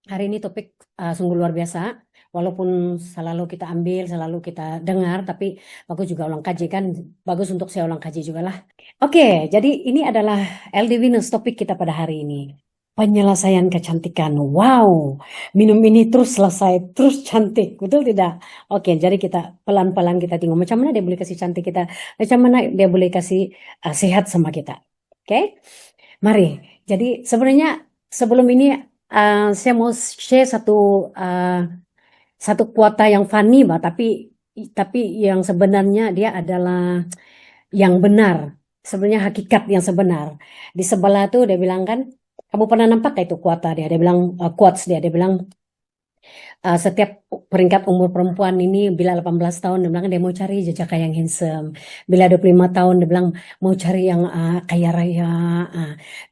Hari ini topik sungguh luar biasa. Walaupun selalu kita ambil, selalu kita dengar, tapi bagus juga ulang kaji kan. Bagus untuk saya ulang kaji juga lah. Oke, jadi ini adalah LD Venus topik kita pada hari ini. Penyelesaian kecantikan. Wow, minum ini terus selesai, terus cantik. Betul tidak? Oke, jadi kita pelan-pelan kita tengok macam mana dia boleh kasih cantik kita. Macam mana dia boleh kasih sehat sama kita. Oke, mari. Jadi sebenarnya sebelum ini saya mau share satu kuota yang funny, Mbak, tapi yang sebenarnya dia adalah yang benar. Sebenarnya hakikat yang sebenar. Di sebelah tuh dia bilang kan, kamu pernah nampak gak itu kuota dia? Dia bilang quotes dia bilang setiap peringkat umur perempuan ini bila 18 tahun dia bilang dia mau cari jejak yang handsome. Bila 25 tahun dia bilang mau cari yang kaya raya.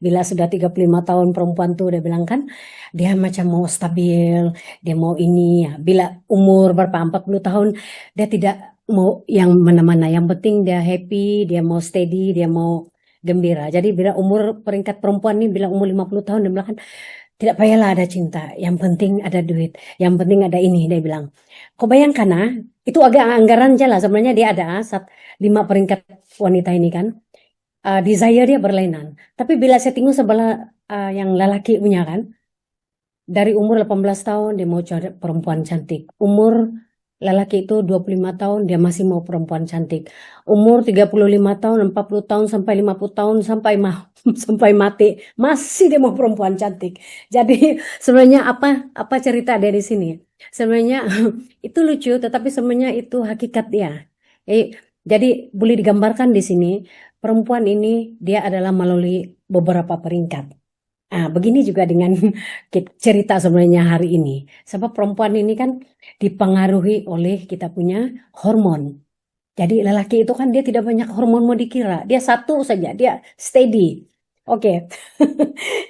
Bila sudah 35 tahun perempuan tuh dia bilang kan dia macam mau stabil, dia mau ini ya. Bila umur berapa 40 tahun dia tidak mau yang mana-mana. Yang penting dia happy, dia mau steady, dia mau gembira. Jadi bila umur peringkat perempuan ini bila umur 50 tahun dia bilang kan tidak payahlah ada cinta, yang penting ada duit, yang penting ada ini, dia bilang. Kau bayangkan itu agak anggaran aja lah, sebenarnya dia ada 5 peringkat wanita ini kan. Desire dia berlainan. Tapi bila saya tengok sebelah yang lelaki punya kan, dari umur 18 tahun dia mau cari perempuan cantik. Umur lelaki itu 25 tahun dia masih mau perempuan cantik. Umur 35 tahun, 40 tahun sampai 50 tahun sampai sampai mati masih dia mau perempuan cantik. Jadi sebenarnya apa cerita dia di sini? Sebenarnya itu lucu tetapi sebenarnya itu hakikat dia. Eh, jadi boleh digambarkan di sini perempuan ini dia adalah melalui beberapa peringkat. Begini juga dengan cerita sebenarnya hari ini. Sebab perempuan ini kan dipengaruhi oleh kita punya hormon. Jadi lelaki itu kan dia tidak banyak hormon mau dikira. Dia satu saja, dia steady. Oke.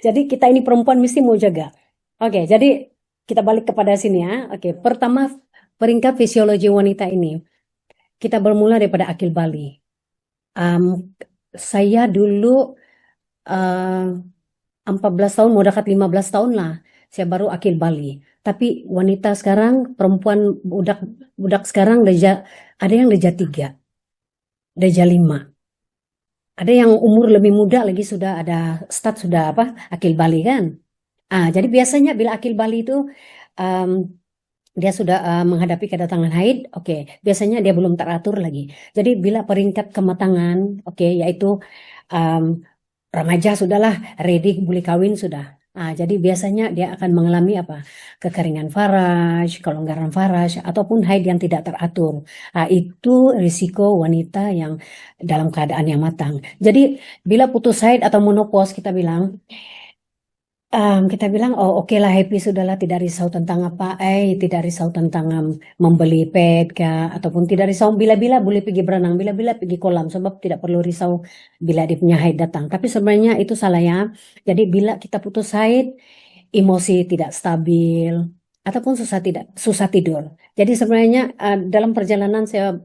Jadi kita ini perempuan mesti mau jaga. Oke, jadi kita balik kepada sini ya. Oke, pertama peringkat fisiologi wanita ini. Kita bermula daripada akil bali. Saya dulu uh, 14 tahun mau dekat 15 tahun lah saya baru akil bali. Tapi wanita sekarang perempuan budak sekarang ada yang deja 3, deja 5. Ada yang umur lebih muda lagi sudah ada sudah akil bali kan. Jadi biasanya bila akil bali itu um, dia sudah menghadapi kedatangan haid, oke, biasanya dia belum teratur lagi. Jadi bila peringkat kematangan, oke, yaitu um, remaja sudahlah, ready boleh kawin sudah. Jadi biasanya dia akan mengalami kekeringan faraj, kelonggaran faraj, ataupun haid yang tidak teratur. Itu risiko wanita yang dalam keadaan yang matang. Jadi bila putus haid atau menopause kita bilang oh oke lah happy sudahlah tidak risau tentang tidak risau tentang membeli pet kah ataupun tidak risau bila-bila boleh pergi berenang bila-bila pergi kolam sebab tidak perlu risau bila dia punya haid datang tapi sebenarnya itu salah ya. Jadi bila kita putus haid emosi tidak stabil ataupun susah tidur. Jadi sebenarnya dalam perjalanan saya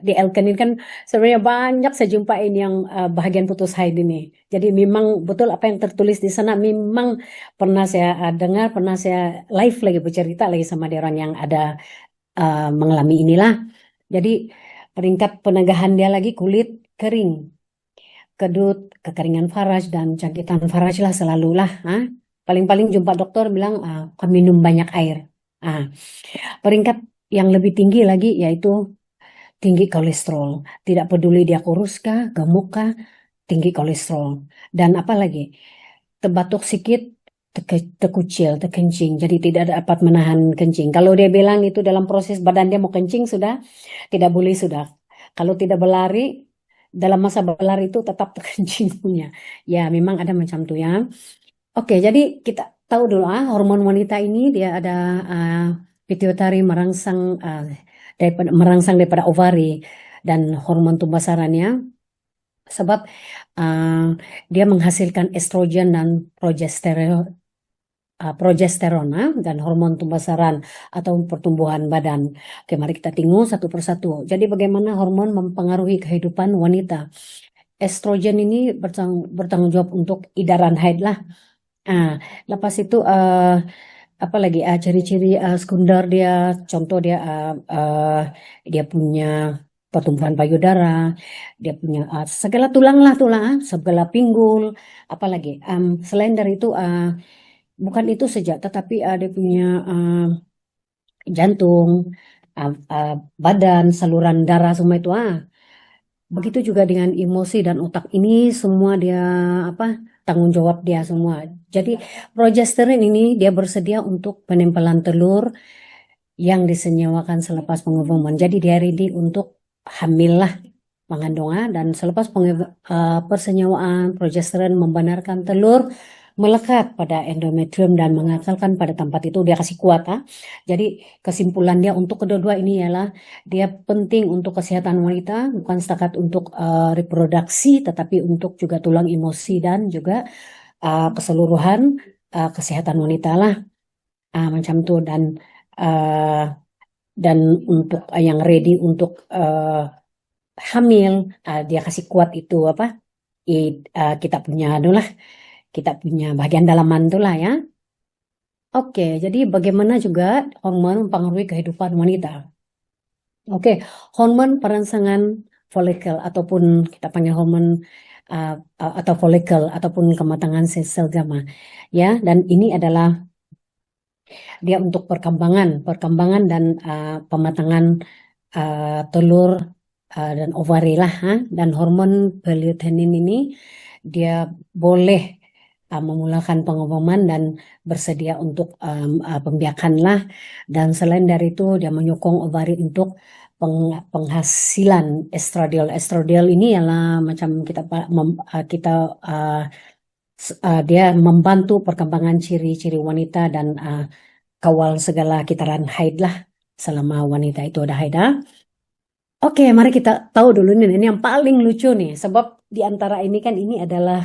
di Elken ini kan sebenarnya banyak saya jumpain yang bahagian putus haid ini. Jadi memang betul apa yang tertulis di sana memang pernah saya dengar, pernah saya live lagi bercerita lagi sama dia orang yang ada mengalami inilah. Jadi peringkat penegahan dia lagi kulit kering, kedut, kekeringan faraj dan jangkitan faraj lah selalulah. Paling-paling jumpa dokter bilang kau minum banyak air. Peringkat yang lebih tinggi lagi yaitu tinggi kolesterol. Tidak peduli dia kurus kah, gemuk kah, tinggi kolesterol. Dan apa lagi? Terbatuk sikit, terkucil, terkencing. Jadi tidak dapat menahan kencing. Kalau dia bilang itu dalam proses badan dia mau kencing sudah, tidak boleh sudah. Kalau tidak berlari, dalam masa berlari itu tetap terkencing punya. Ya memang ada macam tuh ya. Oke, jadi kita tahu dulu hormon wanita ini dia ada pituitari merangsang daripada ovari dan hormon tubuh sarannya sebab dia menghasilkan estrogen dan progesteron dan hormon tumbasaran atau pertumbuhan badan. Oke, mari kita tengok satu persatu. Jadi bagaimana hormon mempengaruhi kehidupan wanita? Estrogen ini bertanggung jawab untuk edaran haid lah. Lepas itu apalagi ciri-ciri sekunder dia, contoh dia dia punya pertumbuhan payudara, dia punya segala tulang lah tulang, segala pinggul, apalagi selain dari itu bukan itu saja, tetapi dia punya jantung, badan, saluran darah semua itu begitu juga dengan emosi dan otak ini semua dia apa tanggung jawab dia semua. Jadi progesteron ini dia bersedia untuk penempelan telur yang disenyawakan selepas pengeboman. Jadi dia ready untuk hamil lah mengandung dan selepas persenyawaan progesteron membenarkan telur melekat pada endometrium dan mengakalkan pada tempat itu dia kasih kuat. Jadi kesimpulan dia untuk kedua-dua ini ialah dia penting untuk kesehatan wanita bukan setakat untuk reproduksi tetapi untuk juga tulang emosi dan juga keseluruhan kesehatan wanita lah macam itu uh, dan untuk yang ready untuk hamil dia kasih kuat itu apa kita punya itulah kita punya bagian dalaman itulah ya. Oke, jadi bagaimana juga hormon mempengaruhi kehidupan wanita. Oke, hormon perangsangan folikel ataupun kita panggil hormon atau folikel ataupun kematangan sel gamma ya, dan ini adalah dia untuk perkembangan dan pematangan telur dan ovari lah dan hormon lutein ini dia boleh memulakan pengeboman dan bersedia untuk pembiakan lah dan selain dari itu dia menyokong ovari untuk penghasilan estradiol. Estradiol ini ialah macam kita dia membantu perkembangan ciri-ciri wanita dan kawal segala kitaran haid lah selama wanita itu ada haid. Oke, mari kita tahu dulu nih ini yang paling lucu nih sebab di antara ini kan ini adalah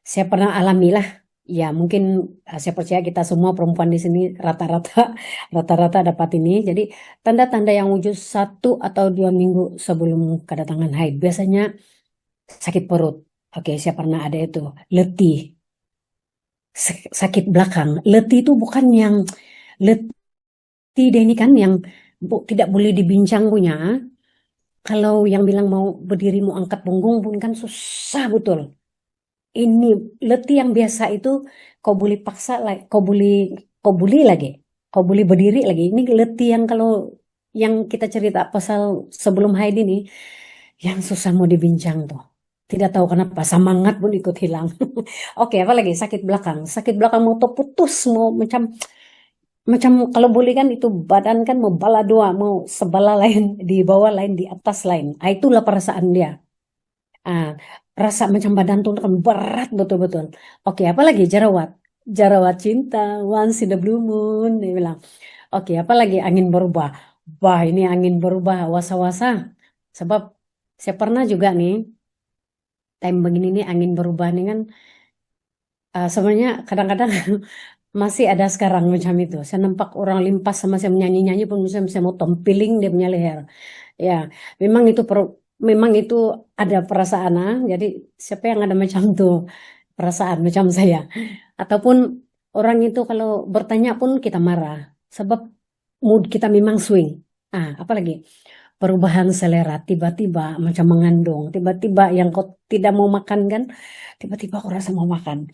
saya pernah alami lah. Ya mungkin saya percaya kita semua perempuan di sini rata-rata dapat ini. Jadi tanda-tanda yang wujud 1 atau 2 minggu sebelum kedatangan haid biasanya sakit perut. Oke, saya pernah ada itu letih, sakit belakang. Letih itu bukan yang letih deh ini kan yang tidak boleh dibincang punya. Kalau yang bilang mau berdiri mau angkat punggung pun kan susah betul. Ini letih yang biasa itu kau boleh paksa lagi, kau boleh berdiri lagi. Ini letih yang kalau yang kita cerita pasal sebelum haid ini yang susah mau dibincang tuh. Tidak tahu kenapa semangat pun ikut hilang. Oke, apalagi sakit belakang. Sakit belakang mau terputus, mau macam kalau boleh kan itu badan kan mau bala dua, mau sebelah lain di bawah lain di atas lain. Itulah perasaan dia. Rasa macam badan tuh kan berat betul-betul. Oke, apalagi jerawat. Jerawat cinta, once in the blue moon, dia bilang. Oke, apalagi angin berubah. Wah, ini angin berubah, wasa-wasa. Sebab saya pernah juga nih, time begini nih angin berubah nih kan, sebenarnya kadang-kadang masih ada sekarang macam itu. Saya nampak orang limpas sama saya menyanyi-nyanyi pun saya mau tempiling dia punya leher. Ya, memang itu ada perasaan. Jadi siapa yang ada macam tuh perasaan macam saya. Ataupun orang itu kalau bertanya pun kita marah. Sebab mood kita memang swing. Apalagi perubahan selera tiba-tiba macam mengandung. Tiba-tiba yang kau tidak mau makan kan, tiba-tiba kau rasa mau makan.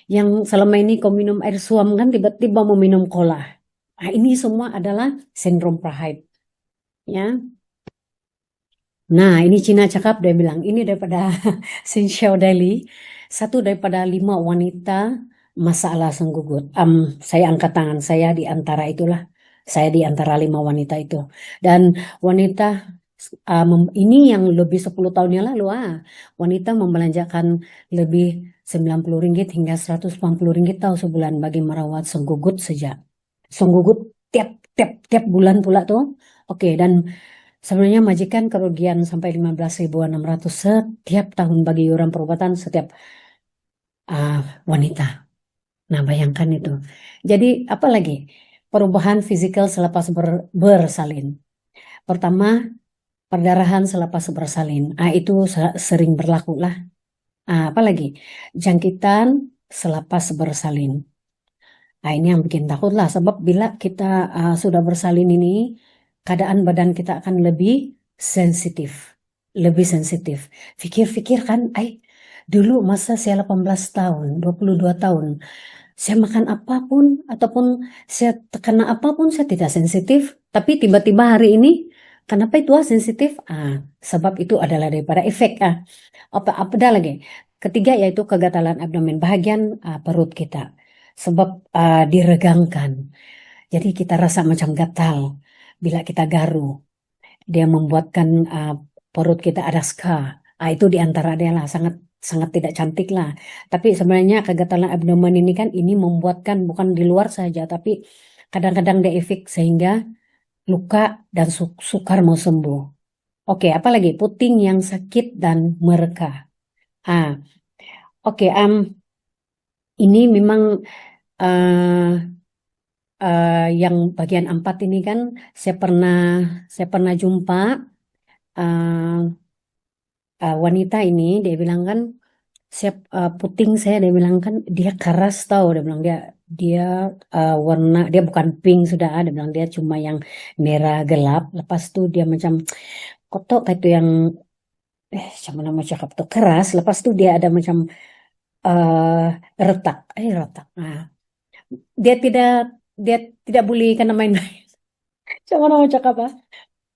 Yang selama ini kau minum air suam kan tiba-tiba mau minum cola. Ini semua adalah sindrom prahaid. Ya. Nah, ini Cina cakap dia bilang ini daripada Xin Xiao Daily, 1 daripada 5 wanita masalah senggugut. Saya angkat tangan saya di antara itulah. Saya di antara 5 wanita itu. Dan wanita ini yang lebih 10 tahun yang lalu wanita membelanjakan lebih Rp90 hingga Rp180 tahu sebulan bagi merawat senggugut saja. Senggugut tiap bulan pula tuh. Oke, dan sebenarnya majikan kerugian sampai 15.600 setiap tahun bagi iuran perobatan setiap wanita. Nah, bayangkan itu. Jadi, apa lagi? Perubahan fisikal selepas bersalin. Pertama, perdarahan selepas bersalin. Itu sering berlaku lah. Apa lagi? Jangkitan selepas bersalin. Nah, ini yang bikin takut lah, sebab bila kita sudah bersalin ini, keadaan badan kita akan lebih sensitif. Lebih sensitif. Pikir-pikir kan, dulu masa saya 18 tahun, 22 tahun, saya makan apapun, ataupun saya kena apapun, saya tidak sensitif. Tapi tiba-tiba hari ini, kenapa itu sensitif? Sebab itu adalah daripada efek. Apa ada lagi? Ketiga yaitu kegatalan abdomen, bagian perut kita. Sebab diregangkan. Jadi kita rasa macam gatal bila kita garu. Dia membuatkan perut kita ada scar. Itu diantara dia lah, sangat sangat tidak cantik lah. Tapi sebenarnya kegatalan abdomen ini kan ini membuatkan bukan di luar saja, tapi kadang-kadang dia efek sehingga luka dan sukar mau sembuh. Oke, apalagi puting yang sakit dan mereka. Oke, ini memang uh, yang bagian 4 ini kan saya pernah jumpa uh, wanita ini, dia bilang kan puting saya, dia bilang kan dia keras tahu, dia bilang dia warna dia bukan pink sudah, dia bilang dia cuma yang merah gelap. Lepas tuh dia macam kotok kayak itu yang sama nama cakap tuh keras. Lepas tuh dia ada macam uh, retak, retak. Nah, dia tidak dia tidak boleh kena main-main. Sama nama cakap apa?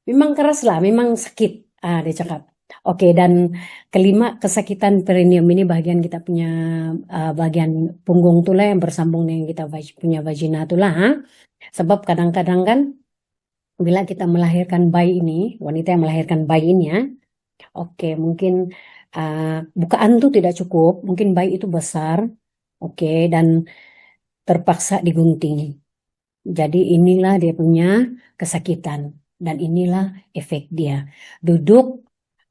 Memang keras lah, memang sakit. Dia cakap. Oke, dan kelima, kesakitan perineum ini bagian kita punya bagian punggung tulah yang bersambung dengan kita punya vagina tulah. Sebab kadang-kadang kan bila kita melahirkan bayi ini, wanita yang melahirkan bayi ini ya, oke, mungkin bukaan tuh tidak cukup, mungkin bayi itu besar, oke, dan terpaksa digunting. Jadi inilah dia punya kesakitan dan inilah efek dia. Duduk,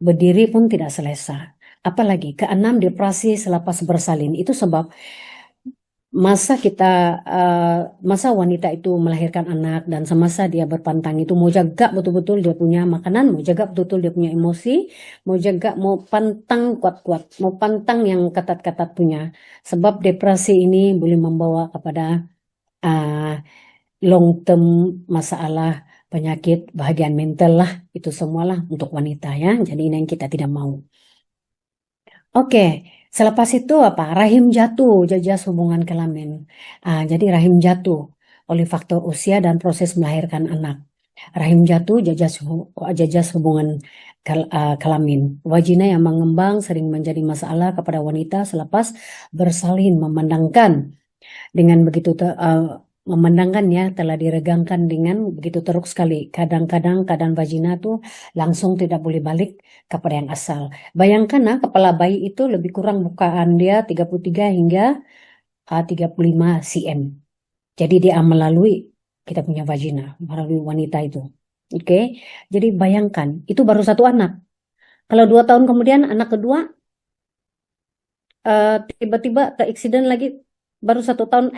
berdiri pun tidak selesa. Apalagi keenam, depresi selepas bersalin. Itu sebab masa wanita itu melahirkan anak dan semasa dia berpantang itu mau jaga betul-betul dia punya makanan, mau jaga betul-betul dia punya emosi, mau pantang kuat-kuat, mau pantang yang ketat-ketat punya. Sebab depresi ini boleh membawa kepada long term masalah penyakit bagian mental lah, itu semualah untuk wanita ya. Jadi ini yang kita tidak mau. Oke, selepas itu apa? Rahim jatuh, jajas hubungan kelamin. Jadi rahim jatuh oleh faktor usia dan proses melahirkan anak. Rahim jatuh, jajas hubungan kelamin. Vagina yang mengembang sering menjadi masalah kepada wanita selepas bersalin, dengan begitu memandangkan ya telah diregangkan dengan begitu teruk sekali. Kadang-kadang keadaan vagina tuh langsung tidak boleh balik kepada yang asal. Bayangkan kepala bayi itu lebih kurang bukaan dia 33 hingga 35 cm. Jadi dia melalui kita punya vagina, melalui wanita itu. Oke, jadi bayangkan itu baru satu anak. Kalau 2 tahun kemudian anak kedua tiba-tiba accident lagi, baru 1 tahun,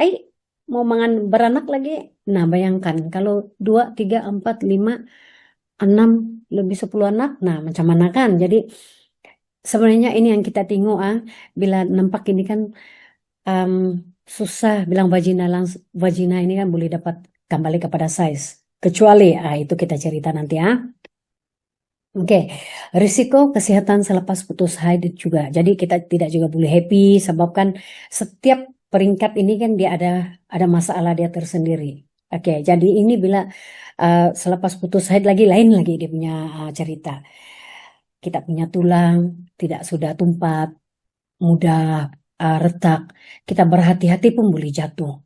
mau beranak lagi. Nah, bayangkan kalau 2, 3, 4, 5, 6, lebih 10 anak. Nah, macam mana kan? Jadi sebenarnya ini yang kita tengok bila nampak ini kan susah bilang vagina ini kan boleh dapat kembali kepada size. Kecuali itu kita cerita nanti Oke, risiko kesehatan selepas putus haid juga. Jadi kita tidak juga boleh happy sebabkan setiap peringkat ini kan dia ada masalah dia tersendiri. Oke, jadi ini bila selepas putus haid lain lagi dia punya cerita. Kita punya tulang tidak sudah tumpat, mudah retak. Kita berhati-hati pun boleh jatuh.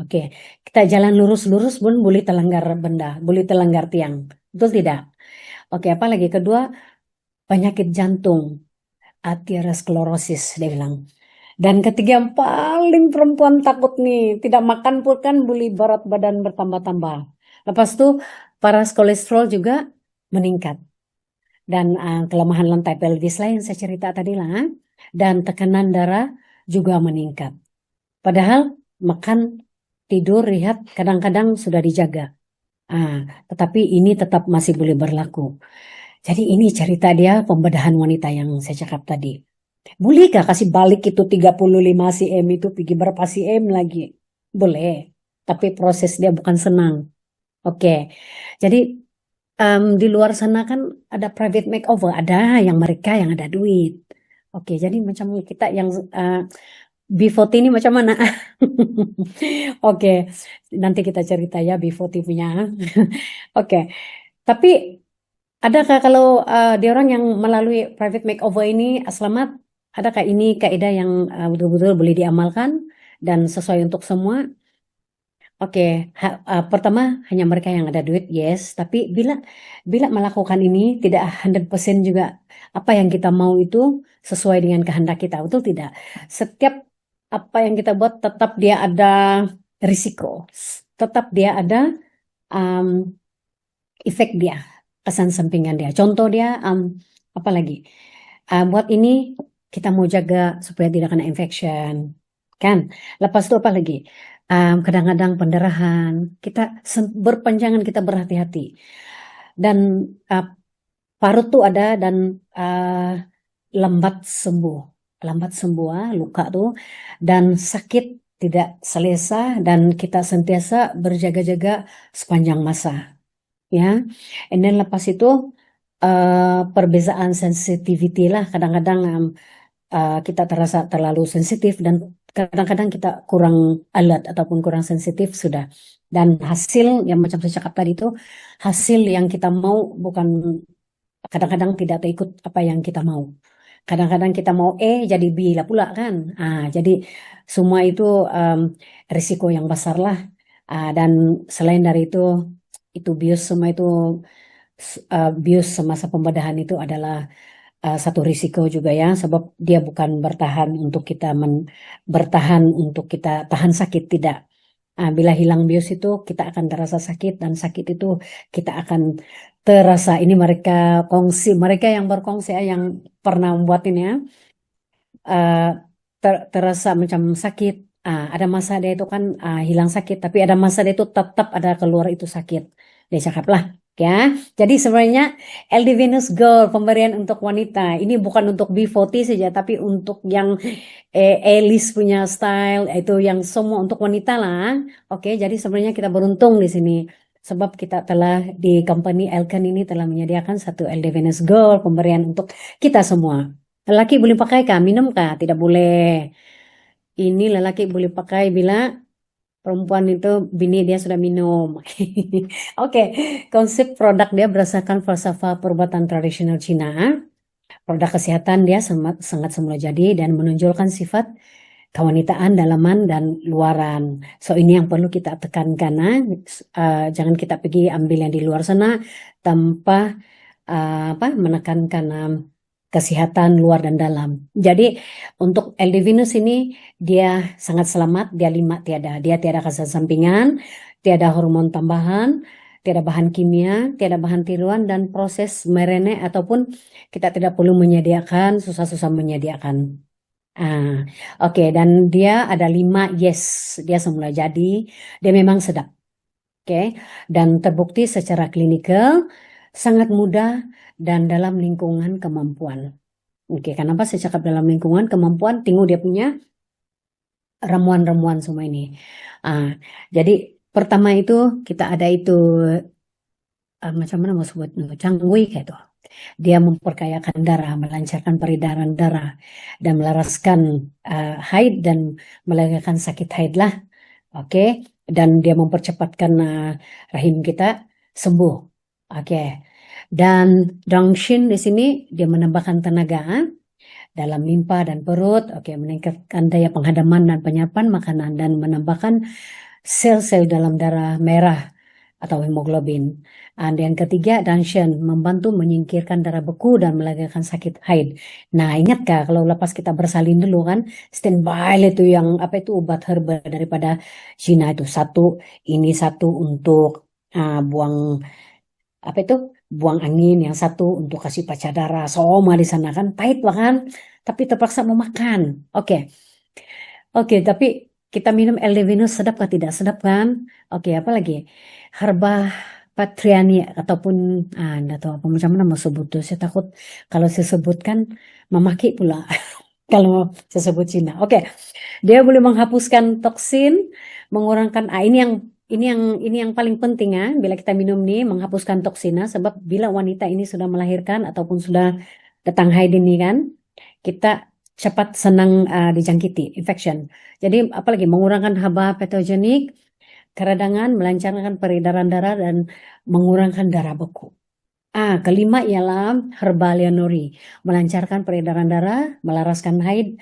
Oke, kita jalan lurus-lurus pun boleh terlanggar benda, boleh terlanggar tiang. Betul tidak? Oke, apalagi kedua, penyakit jantung, atherosclerosis dia bilang. Dan ketiga yang paling perempuan takut nih, tidak makan pun kan boleh berat badan bertambah-tambah. Lepas itu paras kolesterol juga meningkat. Dan kelemahan lantai pelvis lain saya cerita tadi lah. Dan tekanan darah juga meningkat. Padahal makan, tidur, rehat kadang-kadang sudah dijaga. Tetapi ini tetap masih boleh berlaku. Jadi ini cerita dia pembedahan wanita yang saya cakap tadi. Bolehkah kasih balik itu 35 cm itu pergi berapa cm lagi? boleh, tapi proses dia bukan senang. Oke, jadi di luar sana kan ada private makeover, ada yang mereka yang ada duit. Oke, jadi macam kita yang B40 ini macam mana? Oke, nanti kita cerita ya B40 punya. Oke, tapi adakah kalau di orang yang melalui private makeover ini, selamat, adakah ini kaidah yang betul-betul boleh diamalkan dan sesuai untuk semua? Oke, pertama hanya mereka yang ada duit, yes. Tapi bila melakukan ini tidak 100% juga apa yang kita mau itu sesuai dengan kehendak kita, betul tidak? Setiap apa yang kita buat tetap dia ada risiko, tetap dia ada um, efek dia, kesan sampingan dia. Contoh dia, apa lagi? Buat ini kita mau jaga supaya tidak kena infection, kan? Lepas itu apa lagi? Kadang-kadang pendarahan, kita berpanjangan, kita berhati-hati. Dan parut tuh ada dan lambat sembuh, luka tuh, dan sakit tidak selesa, dan kita sentiasa berjaga-jaga sepanjang masa, ya. And then lepas itu perbezaan sensitivity lah, kadang-kadang kita terasa terlalu sensitif dan kadang-kadang kita kurang alert ataupun kurang sensitif sudah. Dan hasil yang macam saya cakap tadi itu, hasil yang kita mau bukan, kadang-kadang tidak terikut apa yang kita mau. Kadang-kadang kita mau jadi B lah pula kan. Jadi semua itu risiko yang besar lah. Dan selain dari itu bius semua itu bius semasa pembedahan itu adalah satu risiko juga ya, sebab dia bukan bertahan untuk kita bertahan untuk kita tahan sakit, tidak. Bila hilang bius itu kita akan terasa sakit, dan sakit itu kita akan terasa, ini mereka yang berkongsi yang pernah membuat ini ya, terasa macam sakit. Ada masa dia itu kan hilang sakit, tapi ada masa dia itu tetap ada keluar itu sakit. Dia cakap lah, ya. Jadi sebenarnya LD Venus Girl pemberian untuk wanita ini bukan untuk B40 saja, tapi untuk yang A-list punya style, itu yang semua untuk wanita lah. Oke, jadi sebenarnya kita beruntung di sini. Sebab kita telah di company Elkan ini telah menyediakan satu LD Venus Girl pemberian untuk kita semua. Lelaki boleh pakai kah? Minum kah? Tidak boleh. Ini lelaki boleh pakai bila perempuan itu bini dia sudah minum. Oke, konsep produk dia berdasarkan falsafah perubatan tradisional Cina. Produk kesehatan dia sangat semula jadi dan menonjolkan sifat kewanitaan dalaman dan luaran. So ini yang perlu kita tekankan. Jangan kita pergi ambil yang di luar sana tanpa menekankan kesehatan luar dan dalam. Jadi untuk LD Venus ini dia sangat selamat, dia tiada kesan sampingan, tiada hormon tambahan, tiada bahan kimia, tiada bahan tiruan, dan proses merene ataupun kita tidak perlu menyediakan, susah-susah menyediakan. Oke, dan dia ada 5 yes, dia semula jadi, dia memang sedap. Oke, dan terbukti secara klinikal sangat mudah dan dalam lingkungan kemampuan. Oke, kenapa saya cakap dalam lingkungan kemampuan? Tengok dia punya ramuan-ramuan semua ini. Jadi pertama itu kita ada itu macam mana mau sebut, canggui kayak itu. Dia memperkayakan darah, melancarkan peredaran darah, dan melaraskan haid dan melegakan sakit haid lah. Oke, dan dia mempercepatkan rahim kita sembuh. Oke, dan Dangshin di sini dia menambahkan tenaga dalam limpa dan perut. Oke, meningkatkan daya penghadaman dan penyerapan makanan, dan menambahkan sel-sel dalam darah merah atau hemoglobin. Dan yang ketiga, Danshin membantu menyingkirkan darah beku dan melegakan sakit haid. Nah, ingatkah kalau lepas kita bersalin dulu kan, standby itu yang apa itu obat herba daripada Cina itu satu untuk buang apa itu buang angin, yang satu untuk kasih pancar darah. Soma di sana kan pahit bahkan, tapi terpaksa mau makan. Oke, tapi kita minum LD Venus sedap kah? Tidak sedap kan? Oke, apa lagi? Herba Patriani ataupun enggak tahu apa macam mana mau sebut tuh. Saya takut kalau saya sebutkan memaki pula kalau saya sebut Cina. Oke, dia boleh menghapuskan toksin, mengurangkan ini yang paling penting ya, bila kita minum nih menghapuskan toksina, sebab bila wanita ini sudah melahirkan ataupun sudah datang haid ini kan, kita cepat senang dijangkiti infection. Jadi apalagi mengurangkan haba patogenik, keradangan, melancarkan peredaran darah dan mengurangkan darah beku. Kelima ialah Herbal Nori, melancarkan peredaran darah, melaraskan haid,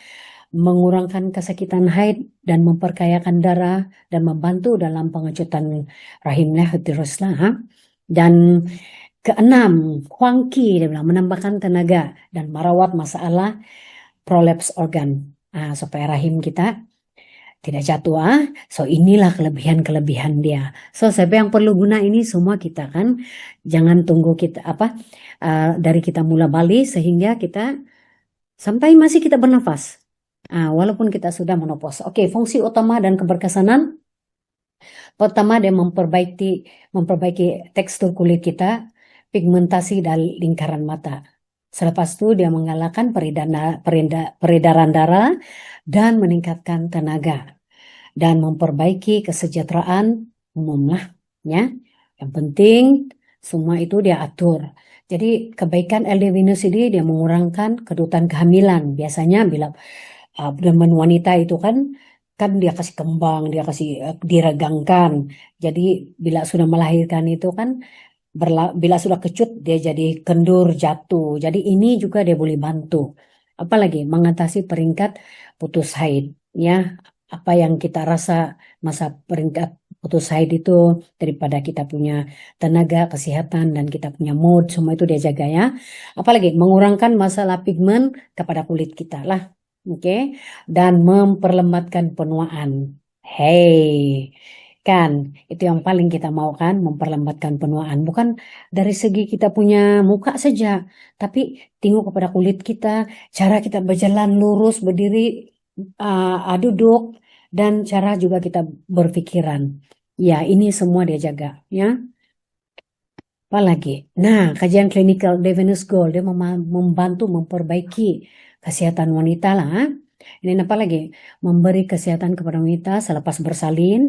mengurangkan kesakitan haid dan memperkayakan darah dan membantu dalam pengecutan rahimnya uterus lah. Dan keenam, Huangqi dia bilang menambahkan tenaga dan merawat masalah prolapse organ supaya rahim kita tidak jatuh. So inilah kelebihan-kelebihan dia. So siapa yang perlu guna ini semua kita kan, jangan tunggu kita dari kita mula balik sehingga kita sampai masih kita bernafas. Walaupun kita sudah menopause. Oke, fungsi utama dan keberkesanan. Pertama, dia memperbaiki tekstur kulit kita, pigmentasi dan lingkaran mata. Selepas itu dia menggalakkan peredaran darah dan meningkatkan tenaga dan memperbaiki kesejahteraan umum lah ya. Yang penting semua itu dia atur. Jadi kebaikan LD Venus ini dia mengurangkan kedutan kehamilan. Biasanya bila abdomen wanita itu kan dia kasih kembang, dia kasih diregangkan. Jadi bila sudah melahirkan itu kan bila sudah kecut dia jadi kendur jatuh. Jadi ini juga dia boleh bantu. Apalagi mengatasi peringkat putus haid ya. Apa yang kita rasa masa peringkat putus haid itu daripada kita punya tenaga, kesehatan dan kita punya mood semua itu dia jaga ya. Apalagi mengurangkan masalah pigmen kepada kulit kita lah. Oke. Dan memperlembatkan penuaan. Hey. Kan, itu yang paling kita mau kan, memperlambatkan penuaan. Bukan dari segi kita punya muka saja, tapi tengok kepada kulit kita, cara kita berjalan lurus, berdiri, duduk, dan cara juga kita berpikiran. Ya, ini semua dia jaga, ya. Apalagi, nah kajian klinikal The Venus Gold, dia membantu memperbaiki kesehatan wanita lah. Ini apa lagi? Memberi kesehatan kepada wanita selepas bersalin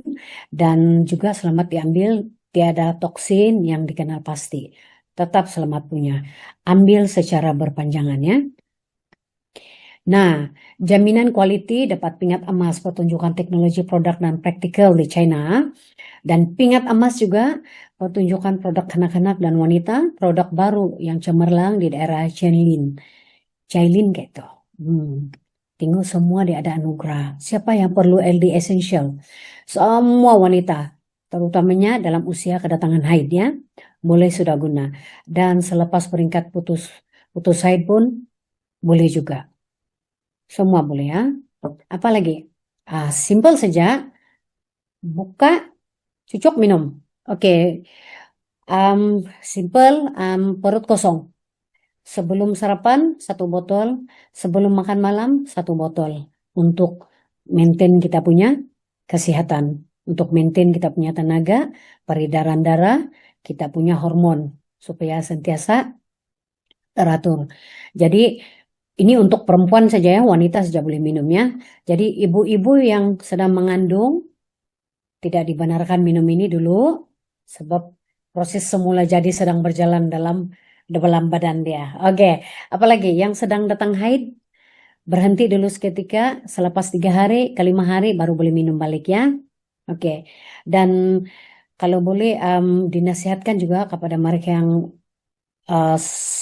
dan juga selamat diambil tiada toksin yang dikenal pasti. Tetap selamat punya. Ambil secara berpanjangan ya. Nah, jaminan quality dapat pingat emas pertunjukan teknologi produk dan praktikal di China. Dan pingat emas juga pertunjukan produk kanak-kanak dan wanita, produk baru yang cemerlang di daerah Cailin gitu. Tengok semua dia ada anugerah. Siapa yang perlu LD Essential? Semua wanita, terutamanya dalam usia kedatangan haidnya, boleh sudah guna. Dan selepas peringkat putus haid pun boleh juga. Semua boleh ya. Apalagi? Simple saja. Buka, cucuk, minum. Oke. Simple, perut kosong. Sebelum sarapan 1 botol, sebelum makan malam 1 botol untuk maintain kita punya kesehatan, untuk maintain kita punya tenaga, peredaran darah, kita punya hormon supaya sentiasa teratur. Jadi ini untuk perempuan saja ya, wanita saja boleh minum ya. Jadi ibu-ibu yang sedang mengandung tidak dibenarkan minum ini dulu sebab proses semula jadi sedang berjalan dalam badan dia. Oke, apalagi yang sedang datang haid berhenti dulu seketika, selepas 3 hari ke 5 hari baru boleh minum balik ya. Oke. Dan kalau boleh dinasihatkan juga kepada mereka yang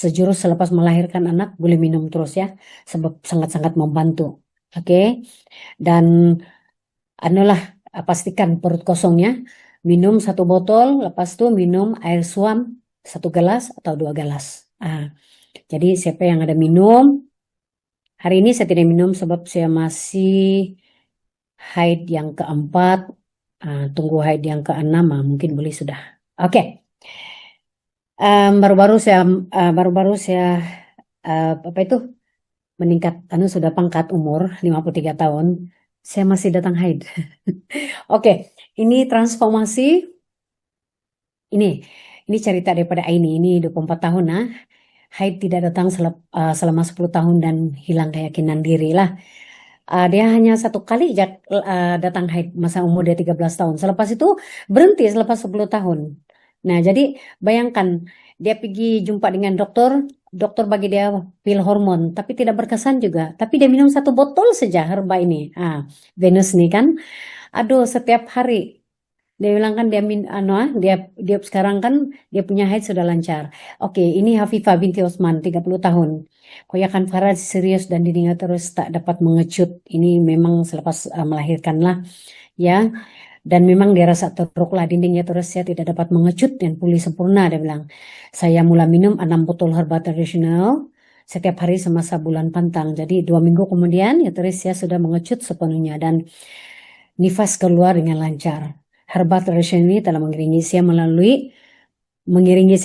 sejurus selepas melahirkan anak boleh minum terus ya, sebab sangat-sangat membantu. Oke. Dan pastikan perut kosongnya, minum 1 botol, lepas itu minum air suam 1 gelas atau 2 gelas. Jadi siapa yang ada minum, hari ini saya tidak minum sebab saya masih haid yang ke-4, tunggu haid yang ke-6, mungkin boleh sudah. Oke. Baru-baru saya meningkat, sudah pangkat umur 53 tahun, saya masih datang haid. Oke, ini transformasi. Ini cerita daripada Aini, ini 24 tahun haid tidak datang selama 10 tahun dan hilang keyakinan diri lah. Dia hanya satu kali datang haid masa umur dia 13 tahun. Selepas itu berhenti selepas 10 tahun. Nah, jadi bayangkan dia pergi jumpa dengan dokter, dokter bagi dia pil hormon, tapi tidak berkesan juga. Tapi dia minum satu botol saja herba ini. Venus nih kan. Aduh, setiap hari dia bilang kan dia sekarang kan dia punya haid sudah lancar. Oke, ini Hafifah binti Osman 30 tahun. Koyakan Farah serius dan dirinya terus tak dapat mengecut. Ini memang selepas melahirkan lah ya. Dan memang dia rasa teruk lah dindingnya terus ya tidak dapat mengecut dan pulih sempurna dia bilang. Saya mulai minum 6 botol herba tradisional setiap hari semasa bulan pantang. Jadi 2 minggu kemudian ya terus ya sudah mengecut sepenuhnya dan nifas keluar dengan lancar. Herba tradisional ini telah mengiringi saya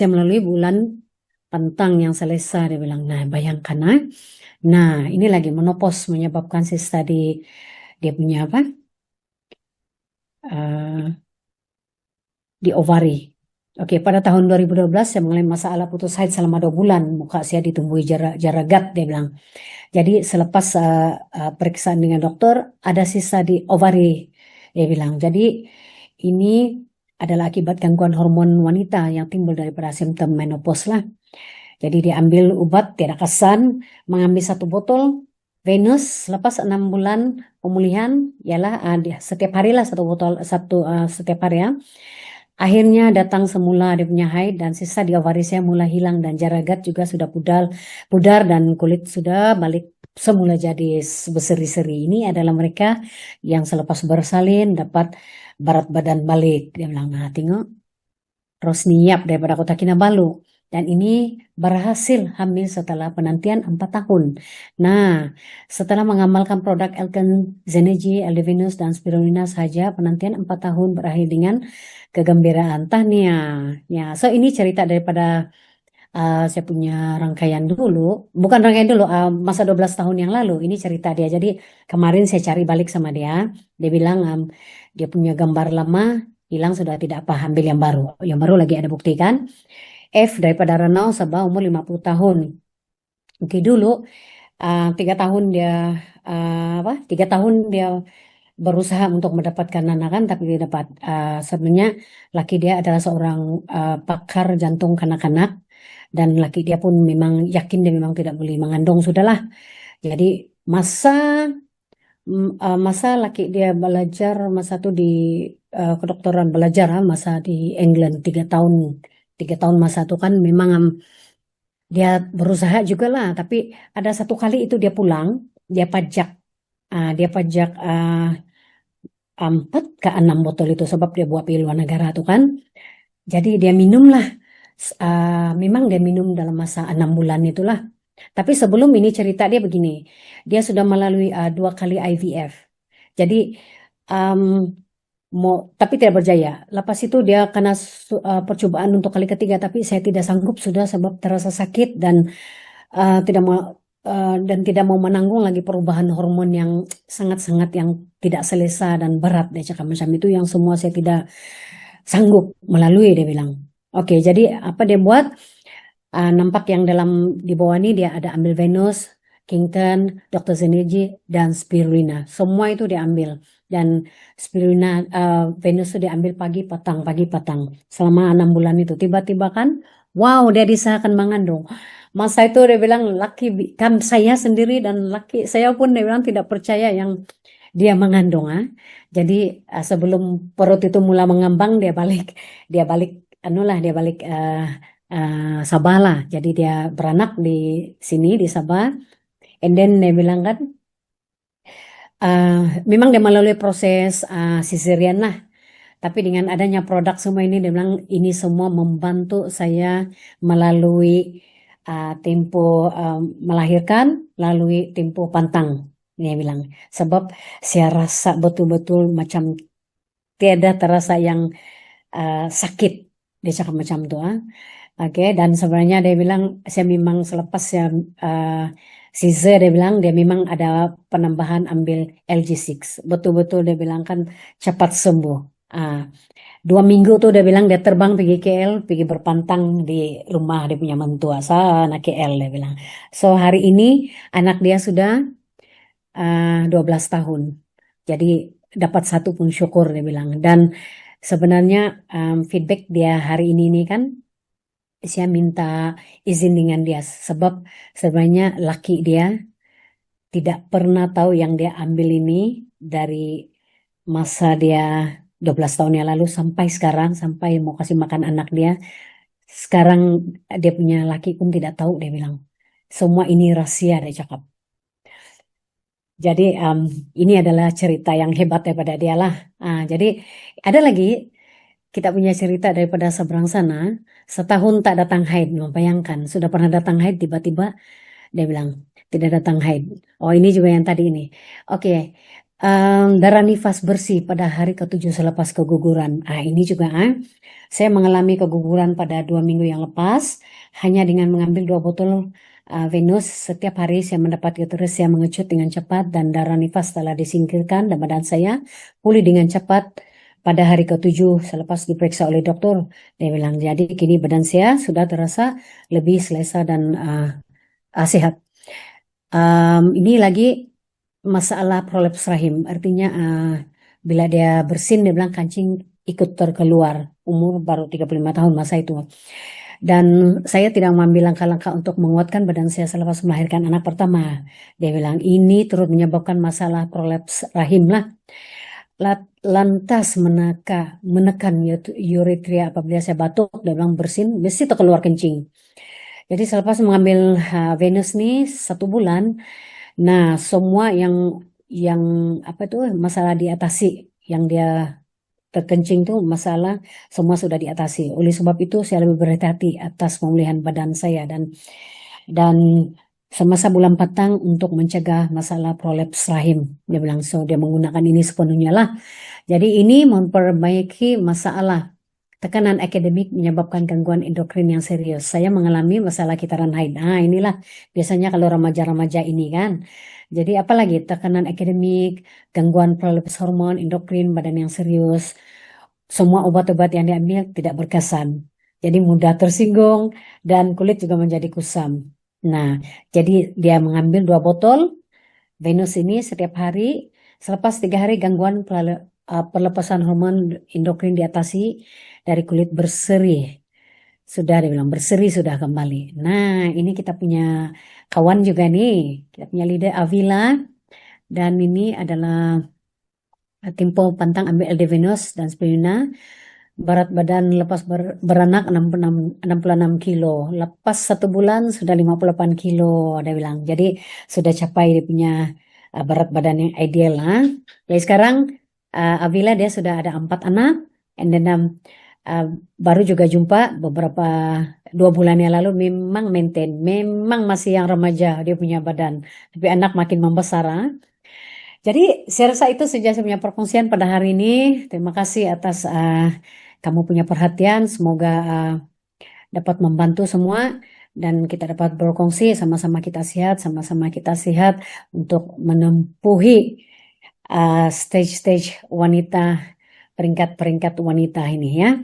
melalui bulan pantang yang selesai dia bilang. Nah, bayangkan Nah, ini lagi menopause menyebabkan sisa dia punya apa? Eh, di ovari. Oke, pada tahun 2012 saya mengalami masalah putus haid selama 2 bulan. Muka saya ditumbuhi jaragat, dia bilang. Jadi selepas periksaan dengan dokter, ada sisa di ovari, dia bilang. Jadi ini adalah akibat gangguan hormon wanita yang timbul daripada simptom menopause lah. Jadi diambil obat tidak kesan, mengambil 1 botol Venus lepas 6 bulan pemulihan, ialah setiap hari lah 1 botol setiap hari ya. Akhirnya datang semula dia punya haid dan sisa di ovari saya mulai hilang dan jaragat juga sudah pudar dan kulit sudah balik semula jadi berseri-seri. Ini adalah mereka yang selepas bersalin dapat berat badan balik. Dia bilang, nah tengok, terus niap daripada Kota Kinabalu. Dan ini berhasil hamil setelah penantian 4 tahun. Nah, setelah mengamalkan produk Elkan Zenergy, Eldevenus, dan Spirulina saja, penantian 4 tahun berakhir dengan kegembiraan. Tahniah. Ya, so ini cerita daripada saya punya rangkaian dulu. Bukan rangkaian dulu, masa 12 tahun yang lalu. Ini cerita dia. Jadi kemarin saya cari balik sama dia. Dia bilang dia punya gambar lama, hilang sudah tidak apa, ambil yang baru. Yang baru lagi ada bukti kan. F daripada Renau Sabah umur 50 tahun. Oke dulu 3 tahun dia 3 tahun dia berusaha untuk mendapatkan anak kan tapi dia dapat sebenarnya laki dia adalah seorang pakar jantung kanak-kanak dan laki dia pun memang yakin dia memang tidak boleh mengandung sudahlah. Jadi masa laki dia belajar masa itu di kedokteran belajar masa di England 3 tahun masa itu kan memang dia berusaha juga lah tapi ada 1 kali itu dia pulang dia pajak 4 ke 6 botol itu sebab dia buat di luar negara tuh kan jadi dia minum lah memang dia minum dalam masa 6 bulan itulah tapi sebelum ini cerita dia begini dia sudah melalui 2 kali IVF jadi tapi tidak berjaya. Lepas itu dia kena percobaan untuk kali ketiga, tapi saya tidak sanggup sudah sebab terasa sakit dan tidak mau menanggung lagi perubahan hormon yang sangat-sangat yang tidak selesa dan berat dia cakap macam itu yang semua saya tidak sanggup melalui dia bilang. Oke, jadi apa dia buat? Nampak yang di bawah ini dia ada ambil Venus, Kington, Dr. Zenergy, dan Spirulina. Semua itu diambil. Dan Spirulina, Venus itu diambil pagi petang. Selama 6 bulan itu. Tiba-tiba kan, wow dia disahkan mengandung. Masa itu dia bilang, laki kan saya sendiri dan laki saya pun dia bilang tidak percaya yang dia mengandung. Jadi sebelum perut itu mulai mengembang, dia balik Sabah lah. Jadi dia beranak di sini di Sabah. And then dia bilang kan, memang dia melalui proses cesarean lah. Tapi dengan adanya produk semua ini, dia bilang ini semua membantu saya melalui tempo melahirkan, melalui tempo pantang. Dia bilang, sebab saya rasa betul-betul macam tiada terasa yang sakit. Dia cakap macam tu. Oke, dan sebenarnya dia bilang saya memang selepas saya Caesar dia bilang dia memang ada penambahan ambil LG6. Betul-betul dia bilang kan cepat sembuh. 2 minggu tuh dia bilang dia terbang pergi KL, pergi berpantang di rumah dia punya mentua sana KL dia bilang. So hari ini anak dia sudah 12 tahun. Jadi dapat satu pun syukur dia bilang. Dan sebenarnya feedback dia hari ini kan saya minta izin dengan dia sebab sebenarnya laki dia tidak pernah tahu yang dia ambil ini dari masa dia 12 tahun yang lalu sampai sekarang, sampai mau kasih makan anak dia. Sekarang dia punya laki pun tidak tahu, dia bilang. Semua ini rahasia, dia cakap. Jadi ini adalah cerita yang hebat daripada dia lah. Jadi ada lagi kita punya cerita daripada seberang sana. Setahun tak datang haid, bayangkan. Sudah pernah datang haid, tiba-tiba dia bilang tidak datang haid. Oh ini juga yang tadi ini. Oke, darah nifas bersih pada hari ke-7 selepas keguguran. Ini juga saya mengalami keguguran pada 2 minggu yang lepas. Hanya dengan mengambil 2 botol Venus setiap hari saya mendapat uterus saya mengecut dengan cepat dan darah nifas telah disingkirkan dan badan saya pulih dengan cepat pada hari ke-7 selepas diperiksa oleh dokter. Dia bilang jadi kini badan saya sudah terasa lebih selesa dan sehat. Ini lagi masalah prolaps rahim, artinya bila dia bersin dia bilang kancing ikut terkeluar, umur baru 35 tahun masa itu. Dan saya tidak mengambil langkah-langkah untuk menguatkan badan saya selepas melahirkan anak pertama. Dia bilang ini turut menyebabkan masalah prolaps rahim lah. Lantas menekan uretria apabila saya batuk, dia bilang bersin, mesti terkeluar kencing. Jadi selepas mengambil Venus nih 1 bulan, nah semua yang apa itu masalah diatasi, yang dia terkencing tuh masalah semua sudah diatasi. Oleh sebab itu saya lebih berhati-hati atas pemulihan badan saya dan semasa bulan patang untuk mencegah masalah prolaps rahim. Dia bilang so dia menggunakan ini sepenuhnya lah. Jadi ini memperbaiki masalah tekanan akademik menyebabkan gangguan endokrin yang serius. Saya mengalami masalah kitaran haid. Inilah biasanya kalau remaja-remaja ini kan. Jadi apalagi tekanan akademik, gangguan prolaps hormon, endokrin, badan yang serius. Semua obat-obat yang diambil tidak berkesan. Jadi mudah tersinggung dan kulit juga menjadi kusam. Nah, jadi dia mengambil 2 botol Venus ini setiap hari. Selepas 3 hari gangguan perlepasan hormon endokrin diatasi dari kulit berseri. Sudah dia bilang berseri sudah kembali. Nah ini kita punya kawan juga nih. Kita punya leader Avila. Dan ini adalah tempo pantang ambil LD Venus dan Spirulina. Berat badan lepas beranak 66 kilo. Lepas 1 bulan sudah 58 kilo dia bilang. Jadi sudah capai dia punya berat badan yang ideal lah. Jadi sekarang Avila dia sudah ada 4 anak. And then baru juga jumpa beberapa 2 bulan yang lalu memang maintain. Memang masih yang remaja dia punya badan. Tapi anak makin membesar. Jadi saya rasa itu saja saya punya perkongsian pada hari ini. Terima kasih atas kamu punya perhatian. Semoga dapat membantu semua dan kita dapat berkongsi sama-sama kita sehat untuk menempuhi stage-stage wanita, peringkat-peringkat wanita ini ya.